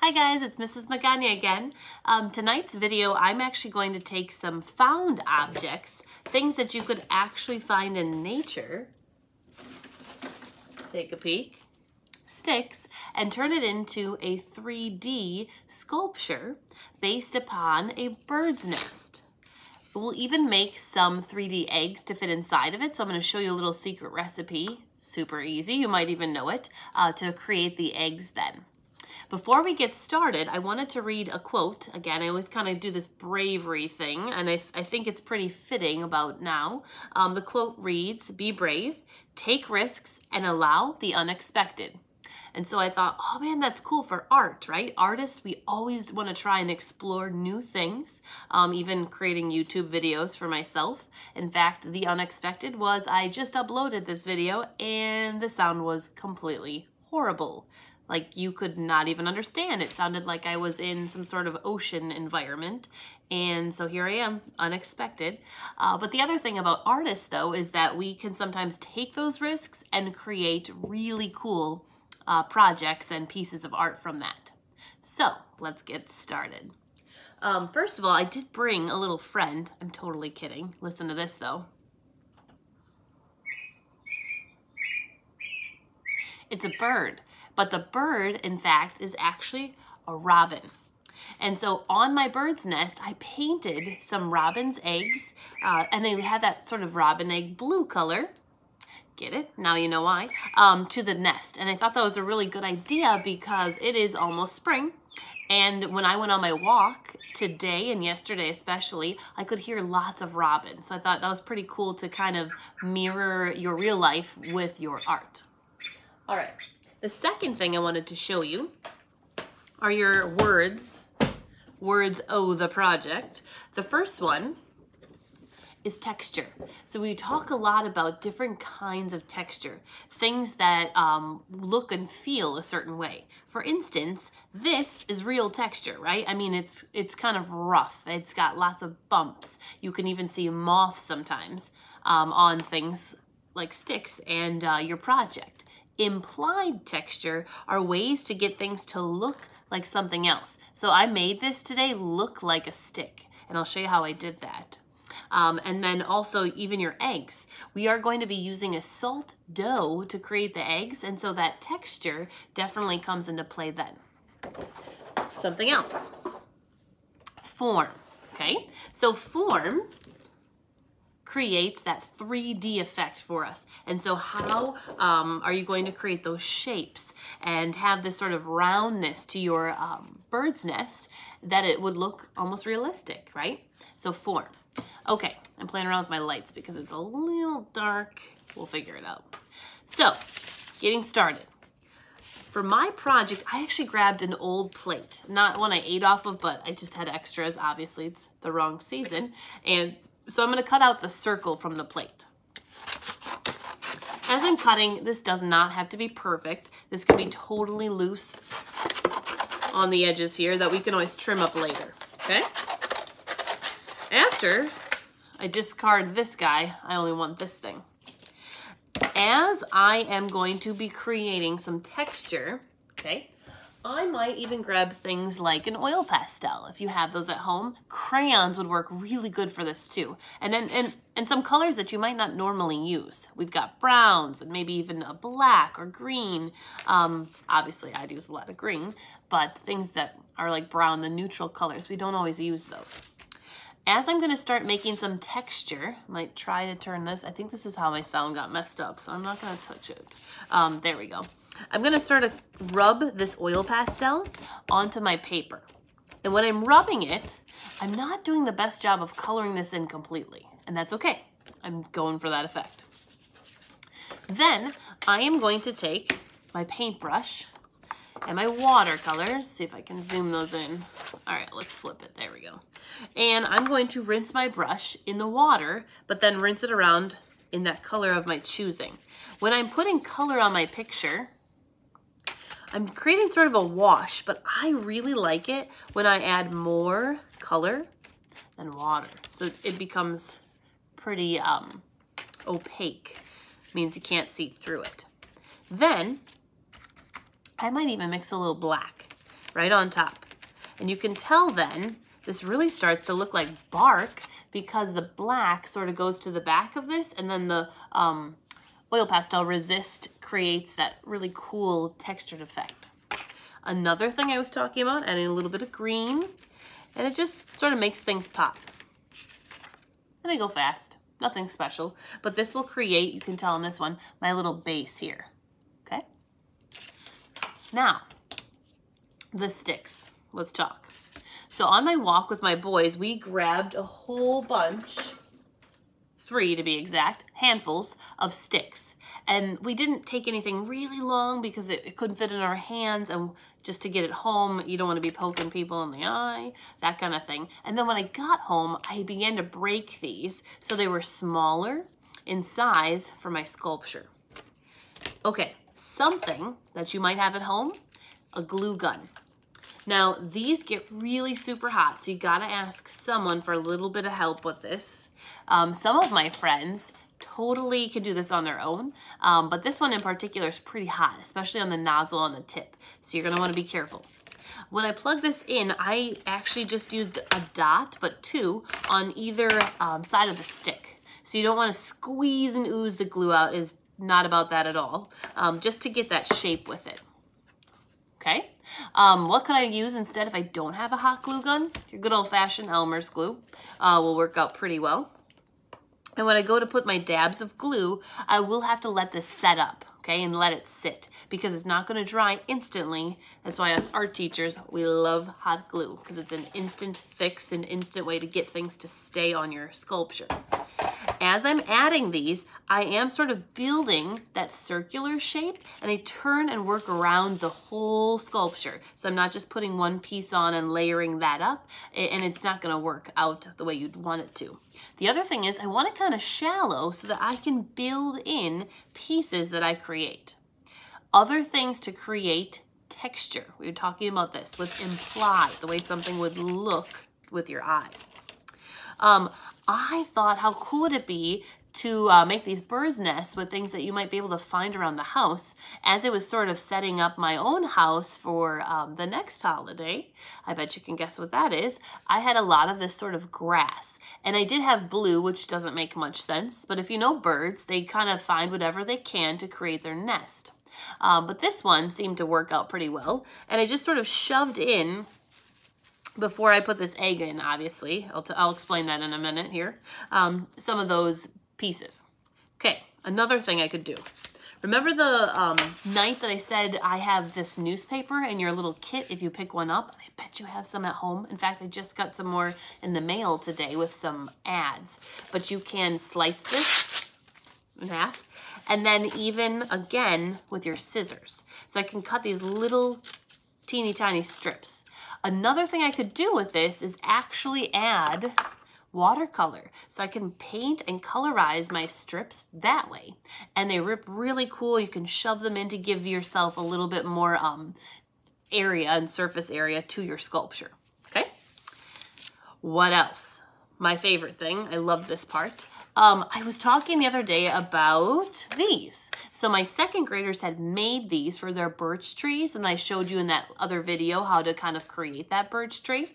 Hi guys, it's Mrs. Magana again. Tonight's video, I'm actually going to take some found objects, things that you could actually find in nature, take a peek, sticks, and turn it into a 3D sculpture based upon a bird's nest. We'll even make some 3D eggs to fit inside of it, so I'm going to show you a little secret recipe, super easy, you might even know it, to create the eggs then. Before we get started, I wanted to read a quote. Again, I always kind of do this bravery thing, and I think it's pretty fitting about now. The quote reads, "Be brave, take risks, and allow the unexpected." And so I thought, oh man, that's cool for art, right? Artists, we always want to try and explore new things, even creating YouTube videos for myself. In fact, the unexpected was I just uploaded this video and the sound was completely horrible. Like you could not even understand. It sounded like I was in some sort of ocean environment. And so here I am, unexpected. But the other thing about artists though, is that we can sometimes take those risks and create really cool projects and pieces of art from that. So let's get started. First of all, I did bring a little friend. I'm totally kidding. Listen to this though. It's a bird. But the bird, in fact, is actually a robin. And so on my bird's nest, I painted some robin's eggs, and they had that sort of robin egg blue color. Get it? Now you know why. To the nest. And I thought that was a really good idea because it is almost spring. And when I went on my walk today and yesterday especially, I could hear lots of robins. So I thought that was pretty cool to kind of mirror your real life with your art. All right. The second thing I wanted to show you are your words. Words owe the project. The first one is texture. So we talk a lot about different kinds of texture, things that look and feel a certain way. For instance, this is real texture, right? I mean, it's kind of rough. It's got lots of bumps. You can even see moths sometimes on things like sticks and your project. Implied texture are ways to get things to look like something else. So I made this today look like a stick, and I'll show you how I did that. And then also even your eggs. We are going to be using a salt dough to create the eggs, and so that texture definitely comes into play then. Something else. Form, okay? So form creates that 3D effect for us. And so how are you going to create those shapes and have this sort of roundness to your bird's nest that it would look almost realistic, right? So form. Okay, I'm playing around with my lights because it's a little dark. We'll figure it out. So, getting started. For my project, I actually grabbed an old plate. Not one I ate off of, but I just had extras. Obviously, it's the wrong season. And so I'm going to cut out the circle from the plate. As I'm cutting, this does not have to be perfect. This can be totally loose on the edges here that we can always trim up later, okay? After I discard this guy, I only want this thing. As I am going to be creating some texture, okay, I might even grab things like an oil pastel. If you have those at home, crayons would work really good for this too. And some colors that you might not normally use. We've got browns and maybe even a black or green. Obviously I'd use a lot of green, but things that are like brown, the neutral colors, we don't always use those. As I'm gonna start making some texture, I might try to turn this. I think this is how my sound got messed up, so I'm not gonna touch it. There we go. I'm gonna start to rub this oil pastel onto my paper. And when I'm rubbing it, I'm not doing the best job of coloring this in completely, and that's okay. I'm going for that effect. Then I am going to take my paintbrush and my watercolors, see if I can zoom those in. All right, let's flip it, there we go. And I'm going to rinse my brush in the water, but then rinse it around in that color of my choosing. When I'm putting color on my picture, I'm creating sort of a wash, but I really like it when I add more color than water. So it becomes pretty opaque, means you can't see through it. Then I might even mix a little black. right on top. And you can tell then this really starts to look like bark because the black sort of goes to the back of this, and then the oil pastel resist creates that really cool textured effect. Another thing I was talking about, adding a little bit of green, and it just sort of makes things pop. And they go fast, nothing special, but this will create, you can tell on this one, my little base here, okay? Now, the sticks, let's talk. So on my walk with my boys, we grabbed a whole bunch, 3 to be exact, handfuls of sticks. And we didn't take anything really long because it couldn't fit in our hands, and just to get it home, you don't want to be poking people in the eye, that kind of thing. And then when I got home, I began to break these so they were smaller in size for my sculpture. Okay, something that you might have at home, a glue gun. Now, these get really super hot, so you gotta ask someone for a little bit of help with this. Some of my friends totally can do this on their own, but this one in particular is pretty hot, especially on the nozzle on the tip, so you're gonna wanna be careful. When I plug this in, I actually just used a dot, but 2 on either side of the stick. So you don't wanna squeeze and ooze the glue out, is not about that at all, just to get that shape with it. Okay, what could I use instead if I don't have a hot glue gun? Your good old-fashioned Elmer's glue will work out pretty well. And when I go to put my dabs of glue, I will have to let this set up, okay, and let it sit because it's not gonna dry instantly. That's why us art teachers, we love hot glue because it's an instant fix, an instant way to get things to stay on your sculpture. As I'm adding these, I am sort of building that circular shape, and I turn and work around the whole sculpture. So I'm not just putting one piece on and layering that up, and it's not gonna work out the way you'd want it to. The other thing is I want it kind of shallow so that I can build in pieces that I create. Other things to create texture. We were talking about this with imply, the way something would look with your eye. I thought, how cool would it be to make these bird's nests with things that you might be able to find around the house. As it was sort of setting up my own house for the next holiday, I bet you can guess what that is. I had a lot of this sort of grass, and I did have blue, which doesn't make much sense, but if you know birds, they kind of find whatever they can to create their nest. But this one seemed to work out pretty well, and I just sort of shoved in, before I put this egg in, obviously, I'll explain that in a minute here, some of those pieces. Okay, another thing I could do. Remember the night that I said I have this newspaper in your little kit if you pick one up? I bet you have some at home. In fact, I just got some more in the mail today with some ads. But you can slice this in half, and then even again with your scissors. So I can cut these little teeny tiny strips. Another thing I could do with this is actually add watercolor. So I can paint and colorize my strips that way. And they rip really cool. You can shove them in to give yourself a little bit more area and surface area to your sculpture. Okay? What else? My favorite thing. I love this part. I was talking the other day about these. So my second graders had made these for their birch trees, and I showed you in that other video how to kind of create that birch tree.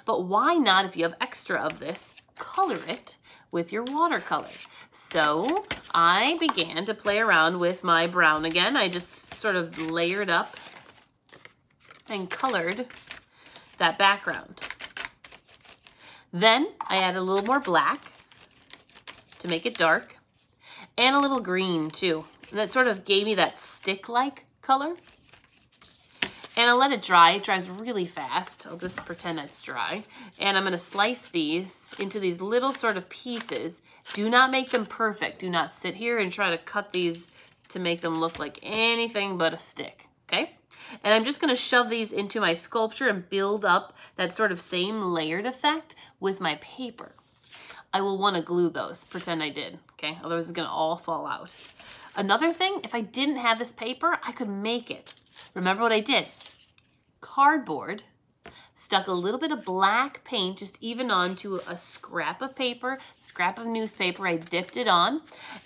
But why not, if you have extra of this, color it with your watercolor? So I began to play around with my brown again. I just sort of layered up and colored that background. Then I added a little more black to make it dark, and a little green too. And that sort of gave me that stick-like color. And I'll let it dry. It dries really fast. I'll just pretend it's dry. And I'm gonna slice these into these little sort of pieces. Do not make them perfect. Do not sit here and try to cut these to make them look like anything but a stick, okay? And I'm just gonna shove these into my sculpture and build up that sort of same layered effect with my paper. I will want to glue those, pretend I did, okay? Otherwise it's gonna all fall out. Another thing, if I didn't have this paper, I could make it. Remember what I did? Cardboard, stuck a little bit of black paint just even onto a scrap of paper, scrap of newspaper, I dipped it on,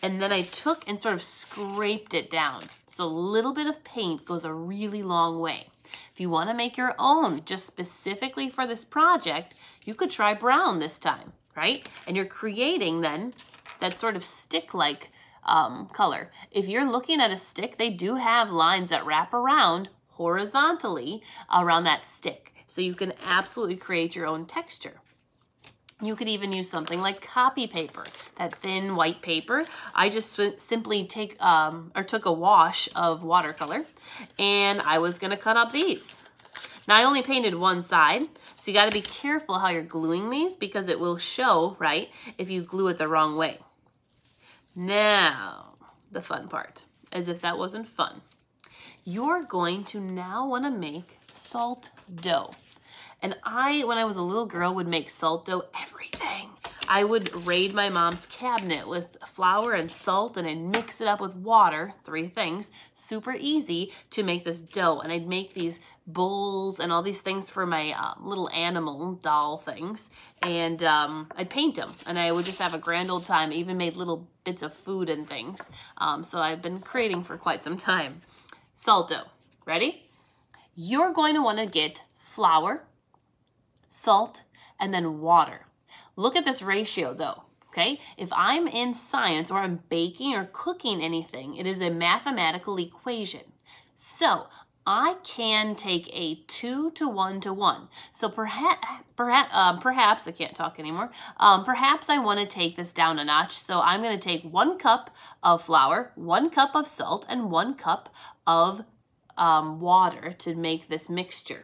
and then I took and sort of scraped it down. So a little bit of paint goes a really long way. If you want to make your own just specifically for this project, you could try brown this time, right? And you're creating then that sort of stick-like color. If you're looking at a stick, they do have lines that wrap around horizontally around that stick. So you can absolutely create your own texture. You could even use something like copy paper, that thin white paper. I just simply took a wash of watercolor, and I was gonna cut up these. Now I only painted one side, so you gotta be careful how you're gluing these because it will show, right, if you glue it the wrong way. Now, the fun part, as if that wasn't fun. You're going to now wanna make salt dough. And when I was a little girl, would make salt dough everything. I would raid my mom's cabinet with flour and salt, and I'd mix it up with water, 3 things, super easy to make this dough. And I'd make these bowls and all these things for my little animal doll things. And I'd paint them, and I would just have a grand old time. I even made little bits of food and things. So I've been creating for quite some time. Salt dough, ready? You're going to want to get flour, salt, and then water. Look at this ratio though, okay? If I'm in science or I'm baking or cooking anything, it is a mathematical equation. So I can take a 2 to 1 to 1. So perhaps I can't talk anymore. Perhaps I want to take this down a notch. So I'm going to take 1 cup of flour, 1 cup of salt, and 1 cup of water to make this mixture.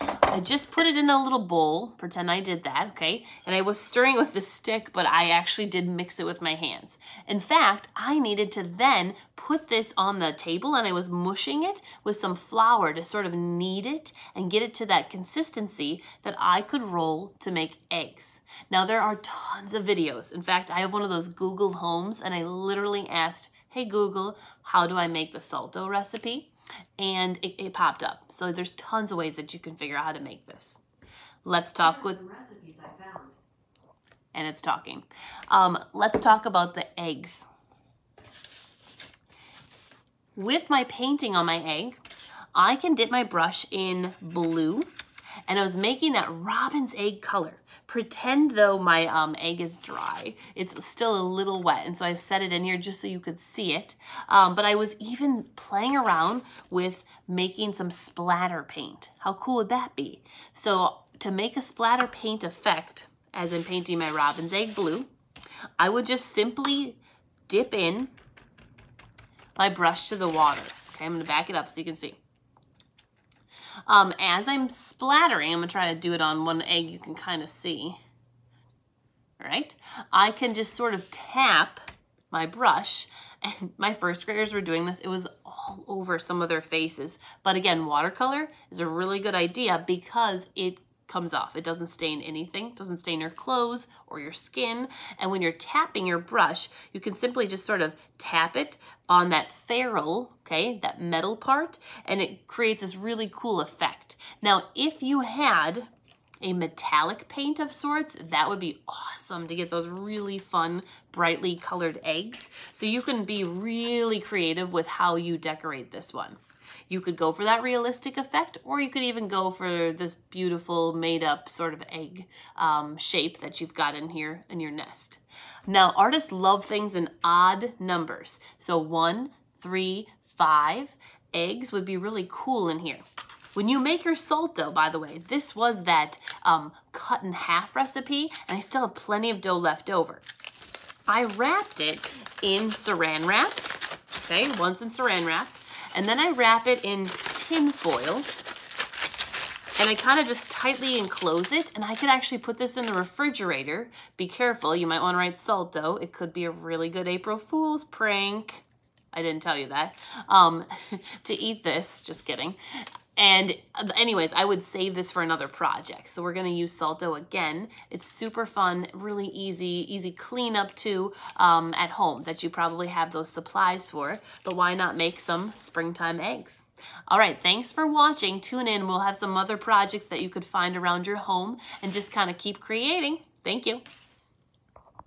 I just put it in a little bowl, pretend I did that, okay? And I was stirring with the stick, but I actually did mix it with my hands. In fact, I needed to then put this on the table, and I was mushing it with some flour to sort of knead it and get it to that consistency that I could roll to make eggs. Now, there are tons of videos. In fact, I have one of those Google Homes, and I literally asked, hey Google, how do I make the salt dough recipe? And it popped up. So there's tons of ways that you can figure out how to make this. Let's talk with some recipes I found. And it's talking. Let's talk about the eggs. With my painting on my egg, I can dip my brush in blue, and I was making that robin's egg color. Pretend though my egg is dry. It's still a little wet, and so I set it in here just so you could see it. But I was even playing around with making some splatter paint. How cool would that be? So to make a splatter paint effect, as in painting my robin's egg blue, I would just simply dip in my brush to the water. Okay, I'm gonna back it up so you can see. As I'm splattering, I'm gonna try to do it on one egg you can kind of see. All right, I can just sort of tap my brush, and my first graders were doing this. It was all over some of their faces. But again, watercolor is a really good idea because it comes off. It doesn't stain anything. It doesn't stain your clothes or your skin. And when you're tapping your brush, you can simply just sort of tap it on that ferrule, okay, that metal part, and it creates this really cool effect. Now, if you had a metallic paint of sorts, that would be awesome to get those really fun, brightly colored eggs. So you can be really creative with how you decorate this one. You could go for that realistic effect, or you could even go for this beautiful made-up sort of egg shape that you've got in here in your nest. Now, artists love things in odd numbers. So 1, 3, 5 eggs would be really cool in here. When you make your salt dough, by the way, this was that cut in half recipe, and I still have plenty of dough left over. I wrapped it in saran wrap, okay, once in saran wrap, and then I wrap it in tin foil, and I kind of just tightly enclose it, and I could actually put this in the refrigerator. Be careful, you might want to write salt dough. It could be a really good April Fool's prank. I didn't tell you that. To eat this, just kidding. And anyways, I would save this for another project. So we're gonna use salt dough again. It's super fun, really easy cleanup too at home that you probably have those supplies for, but why not make some springtime eggs? All right, thanks for watching. Tune in, we'll have some other projects that you could find around your home and just kind of keep creating. Thank you.